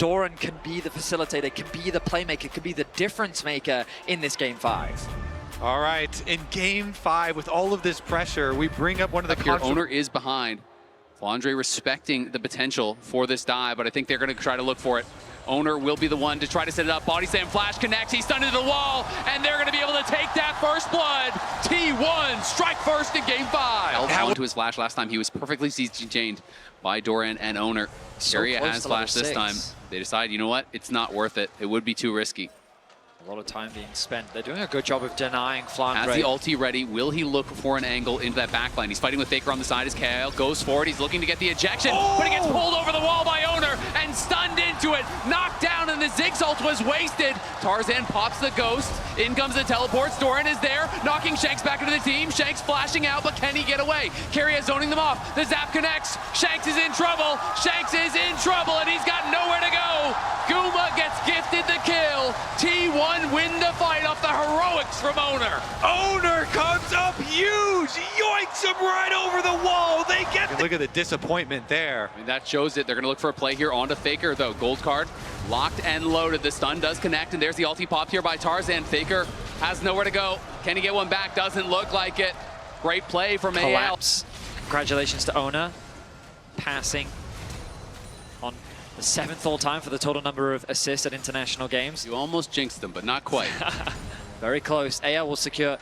Doran can be the facilitator, can be the playmaker, can be the difference maker in this Game 5. All right, in Game 5, with all of this pressure, we bring up one of the Owner is behind. Flandre respecting the potential for this dive, but I think they're going to try to look for it. Owner will be the one to try to set it up. Body slam flash connects. He's stunned into the wall, and they're going to be able to take that first blood. T1 strike first in Game 5. Held on to his flash last time. He was perfectly chained by Doran and Owner. Keria has flash this time. They decide, you know what? It's not worth it. It would be too risky. A lot of time being spent. They're doing a good job of denying Flandre. Has the ulti ready. Will he look for an angle into that backline? He's fighting with Faker on the side as Kyle goes forward. He's looking to get the ejection, but he gets pulled over the wall by Owner and stunned into it. Knocked down, and the Ziggs ult was wasted. Tarzan pops the ghost. In comes the teleports. Doran is there, knocking Shanks back into the team. Shanks flashing out, but can he get away? Keria zoning them off. The zap connects. Shanks is in trouble. Shanks is in trouble, and he's got nowhere to go. Guma gets gifted the kill. T1 win the fight off the heroics from Owner. Owner comes up huge, yoinks him right over the wall. They get look at the disappointment there. I mean, that shows it. They're going to look for a play here onto Faker, though. Gold card locked and loaded. The stun does connect, and there's the ulti popped here by Tarzan. Faker has nowhere to go. Can he get one back? Doesn't look like it. Great play from AL. Congratulations to Owner. Passing on the 7th all-time for the total number of assists at international games. You almost jinxed them, but not quite. Very close. AL will secure.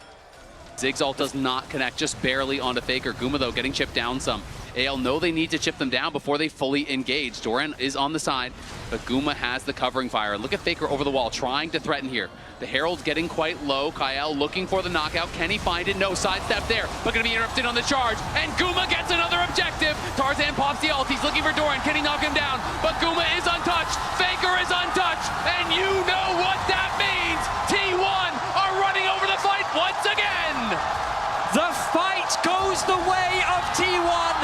Ziggs ult does not connect, just barely onto Faker. Guma, though, getting chipped down some. AL know they need to chip them down before they fully engage. Doran is on the side, but Guma has the covering fire. Look at Faker over the wall, trying to threaten here. The Herald's getting quite low. Kyle looking for the knockout. Can he find it? No, sidestep there, but going to be interrupted on the charge. And Guma gets another objective. Tarzan pops the ult. He's looking for Doran. Can he knock him down? But Guma is untouched. Faker is untouched. And you know what that means. T1 are running over the fight once again. The fight goes the way of T1.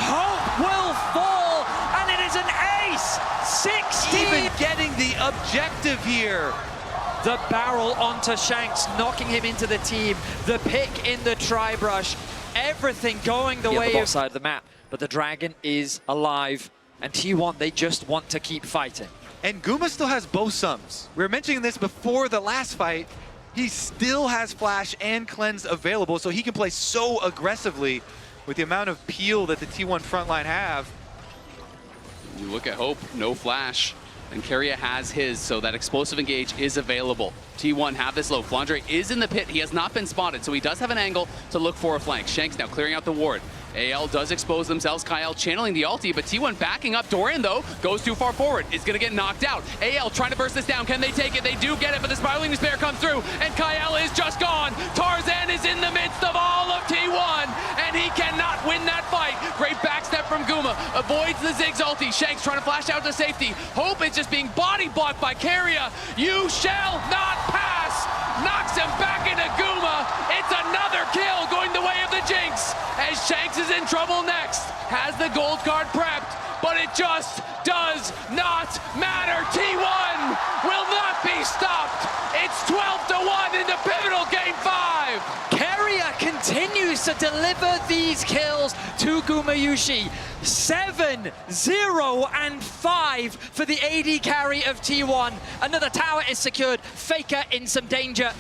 Hope will fall, and it is an ace. 16. Even getting the objective here. The barrel onto Shanks, knocking him into the team. The pick in the tri-brush. Everything going the way of side of the map. But the Dragon is alive, and T1, they just want to keep fighting. And Guma still has both sums. We were mentioning this before the last fight. He still has Flash and Cleanse available, so he can play so aggressively with the amount of peel that the T1 frontline have. You look at Hope, no Flash, and Keria has his, so that explosive engage is available. T1 have this low. Flandre is in the pit. He has not been spotted, so he does have an angle to look for a flank. Shanks now clearing out the ward. AL does expose themselves. Kyle channeling the ulti, but T1 backing up. Doran, though, goes too far forward. Is going to get knocked out. AL trying to burst this down. Can they take it? They do get it, but the spiraling despair comes through, and Kyle is just gone. Tarzan is in the midst of all of T1, and he cannot win that fight. Great backstep from Guma. Avoids the Ziggs ulti. Shanks trying to flash out to safety. Hope is just being body blocked by Keria. You shall not pass. Knocks him back into Guma. It's another kill going the way of the Jinx, as Shanks is in trouble next. Has the gold card prepped, but it just does not matter. T1 will not be stopped. It's 12-1 in the pivotal Game 5. Keria continues to deliver these kills to Gumayushi. 7, 0, and 5 for the AD carry of T1. Another tower is secured. Faker in some danger.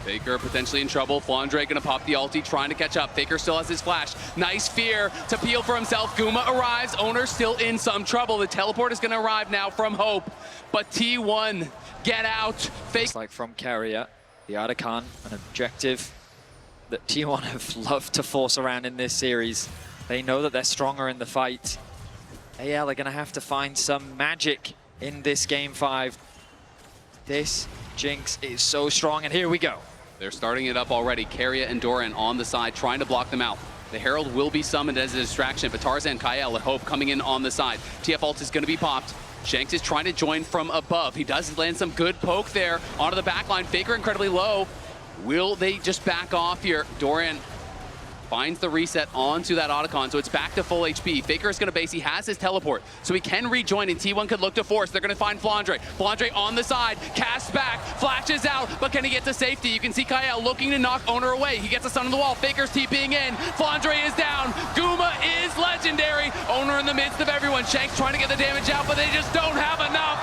Faker potentially in trouble. Flandre gonna pop the ulti, trying to catch up. Faker still has his flash. Nice fear to peel for himself. Guma arrives. Owner still in some trouble. The teleport is gonna arrive now from Hope, but T1 get out. It's like from Keria, the Artican, an objective that T1 have loved to force around in this series. They know that they're stronger in the fight. AL are gonna have to find some magic in this Game 5. This Jinx is so strong, and here we go. They're starting it up already. Keria and Doran on the side, trying to block them out. The Herald will be summoned as a distraction, but Tarzan, Kyle, and Hope coming in on the side. TF ult is going to be popped. Shanks is trying to join from above. He does land some good poke there onto the backline. Faker incredibly low. Will they just back off here? Doran finds the reset onto that Otacon, so it's back to full HP. Faker is going to base. He has his teleport, so he can rejoin, and T1 could look to force. They're going to find Flandre. Flandre on the side, casts back, flashes out, but can he get to safety? You can see Kyle looking to knock Owner away. He gets a stun on the wall. Faker's TPing in. Flandre is down. Guma is legendary. Owner in the midst of everyone. Shanks trying to get the damage out, but they just don't have enough.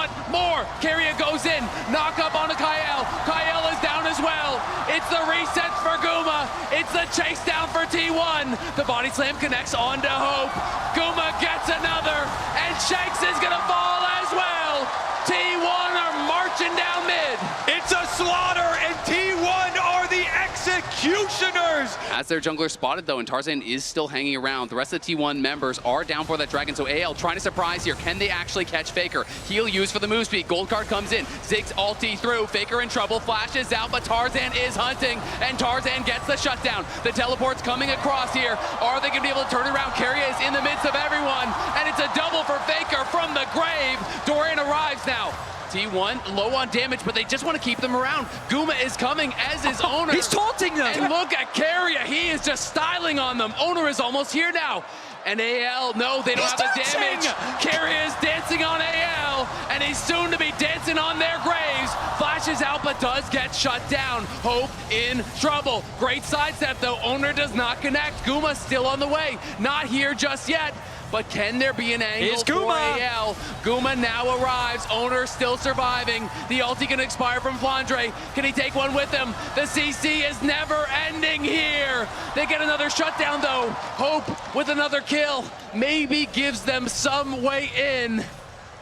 want more. Keria goes in, knock up onto Kyle. Kyle is down as well. It's the reset for Guma. It's the chase down for T1. The body slam connects onto Hope. Guma gets another, and Shanks is gonna fall as well. T1 are marching down mid. It's a slaughter, and T1 are the executioners. As their jungler spotted though, and Tarzan is still hanging around. The rest of the T1 members are down for that dragon, so AL trying to surprise here. Can they actually catch Faker? Heal used for the move speed. Gold card comes in. Ziggs ulti through. Faker in trouble. Flashes out, but Tarzan is hunting, and Tarzan gets the shutdown. The teleport's coming across here. Are they going to be able to turn it around? Keria is in the midst of everyone, and it's a double for Faker from the grave. Dorian arrives now. T1 low on damage, but they just want to keep them around. Guma is coming, as is Owner. He's taunting them. And look at Keria. He is just styling on them. Owner is almost here now. And AL, no, they don't have the damage. Keria is dancing on AL, and he's soon to be dancing on their graves. Flashes out, but does get shut down. Hope in trouble. Great sidestep, though. Owner does not connect. Guma still on the way. Not here just yet. But can there be an angle for AL? Guma now arrives. Owner still surviving. The ulti can expire from Flandre. Can he take one with him? The CC is never ending here. They get another shutdown though. Hope with another kill maybe gives them some way in.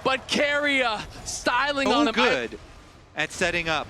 But Keria styling on him. Good at setting up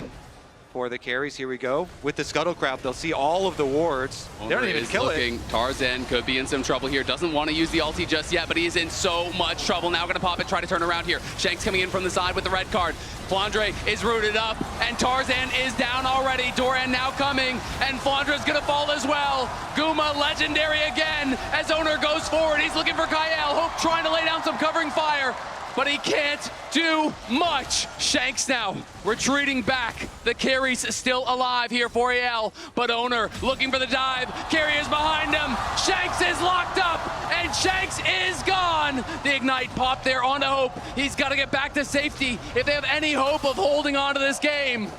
for the carries. Here we go. With the Scuttle Crab, they'll see all of the wards. They don't even kill it. Tarzan could be in some trouble here. Doesn't want to use the ulti just yet, but he is in so much trouble. Now gonna pop it, try to turn around here. Shanks coming in from the side with the red card. Flandre is rooted up, and Tarzan is down already. Doran now coming, and Flandra's gonna fall as well. Guma legendary again as Owner goes forward. He's looking for Kyle. Hope trying to lay down some covering fire, but he can't do much. Shanks now retreating back. The carry's still alive here for AL, but Owner looking for the dive. Carry is behind him. Shanks is locked up, and Shanks is gone. The ignite pop there onto Hope. He's got to get back to safety if they have any hope of holding on to this game.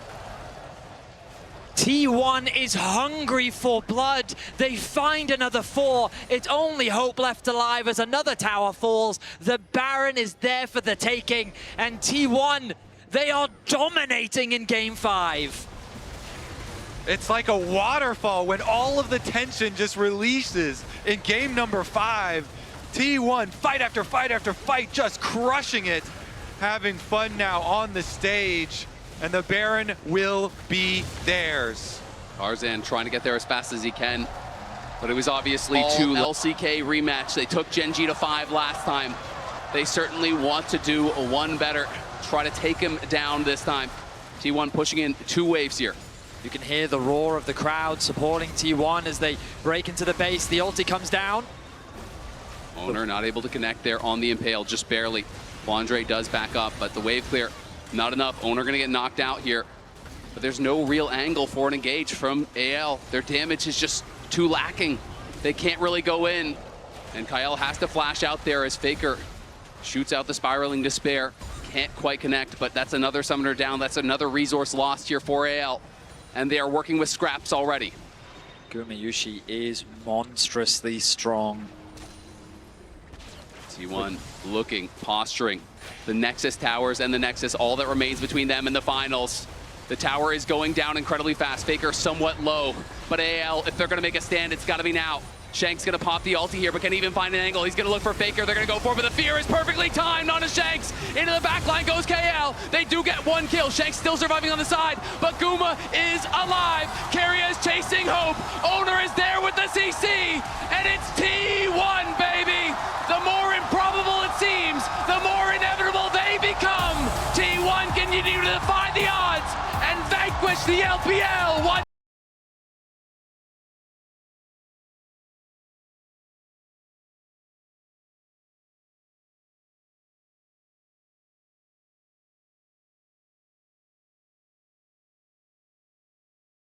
T1 is hungry for blood. They find another 4. It's only Hope left alive as another tower falls. The Baron is there for the taking, and T1, they are dominating in Game 5. It's like a waterfall when all of the tension just releases in game number 5. T1, fight after fight after fight, just crushing it. Having fun now on the stage. And the Baron will be theirs. Tarzan trying to get there as fast as he can, but it was obviously too LCK rematch. They took Gen G to 5 last time. They certainly want to do one better, try to take him down this time. T1 pushing in 2 waves here. You can hear the roar of the crowd supporting T1 as they break into the base. The ulti comes down. Owner not able to connect there on the Impale, just barely. Flandre does back up, but the wave clear, not enough. Owner gonna get knocked out here, but there's no real angle for an engage from AL. Their damage is just too lacking. They can't really go in, and Kyle has to flash out there as Faker shoots out the Spiraling Despair. Can't quite connect, but that's another summoner down. That's another resource lost here for AL, and they are working with scraps already. Gumayushi is monstrously strong. T1 looking, posturing. The Nexus towers and the Nexus, all that remains between them in the finals. The tower is going down incredibly fast. Faker somewhat low, but AL, if they're gonna make a stand, it's gotta be now. Shanks gonna pop the ulti here, but can he even find an angle? He's gonna look for Faker. They're gonna go for it, but the fear is perfectly timed onto Shanks. Into the backline goes KL. They do get 1 kill. Shanks still surviving on the side, but Guma is alive. Keria is chasing Hope. Owner is there with the CC, and it's T1, baby. The more improbable it seems, the more inevitable they become. T1 continue to defy the odds and vanquish the LPL.